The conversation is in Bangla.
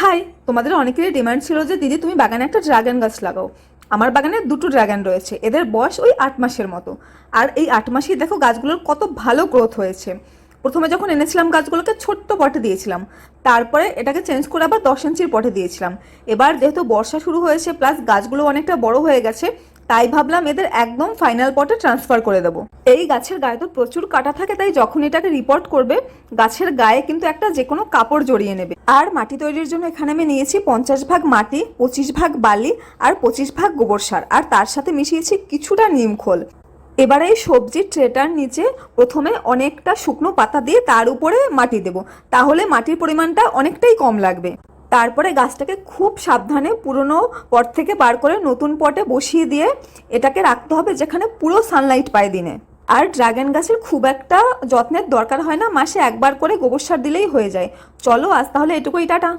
হাই, তোমাদের অনেকেরই ডিমান্ড ছিল যে দিদি তুমি বাগানে একটা ড্রাগন গাছ লাগাও। আমার বাগানে দুটো ড্রাগন রয়েছে, এদের বয়স ওই 8 মাসের মতো। আর এই 8 মাসেই দেখো গাছগুলোর কত ভালো গ্রোথ হয়েছে। প্রথমে যখন এনেছিলাম গাছগুলোকে ছোট্ট পটে দিয়েছিলাম, তারপরে এটাকে চেঞ্জ করে আবার 10 ইঞ্চির পটে দিয়েছিলাম। এবার যেহেতু বর্ষা শুরু হয়েছে প্লাস গাছগুলো অনেকটা বড় হয়ে গেছে, তাই ভাবলাম এদের একদম ফাইনাল পটে ট্রান্সফার করে দেবো। এই গাছের গায়ে তো প্রচুর কাটা থাকে, তাই যখন এটাকে রিপোর্ট করবে গাছের গায়ে কিন্তু একটা যে কোনো কাপড় জড়িয়ে নেবে। আর মাটি তৈরির জন্য এখানে আমি নিয়েছি 50 ভাগ মাটি, 25 ভাগ বালি আর 25 ভাগ গোবর সার, আর তার সাথে মিশিয়েছি কিছুটা নিম খোল। এবারে এই সবজির ট্রেটার নিচে প্রথমে অনেকটা শুকনো পাতা দিয়ে তার উপরে মাটি দেব, তাহলে মাটির পরিমাণটা অনেকটাই কম লাগবে। তারপরে গাছটাকে খুব সাবধানে পুরনো পট থেকে বার করে নতুন পটে বসিয়ে দিয়ে এটাকে রাখতে হবে যেখানে পুরো সানলাইট পায় দিনে। আর ড্রাগন গাছের খুব একটা যত্নের দরকার হয় না, মাসে একবার করে গোবর সার দিলেই হয়ে যায়। চলো আজ তাহলে এটুকুই, টাটা।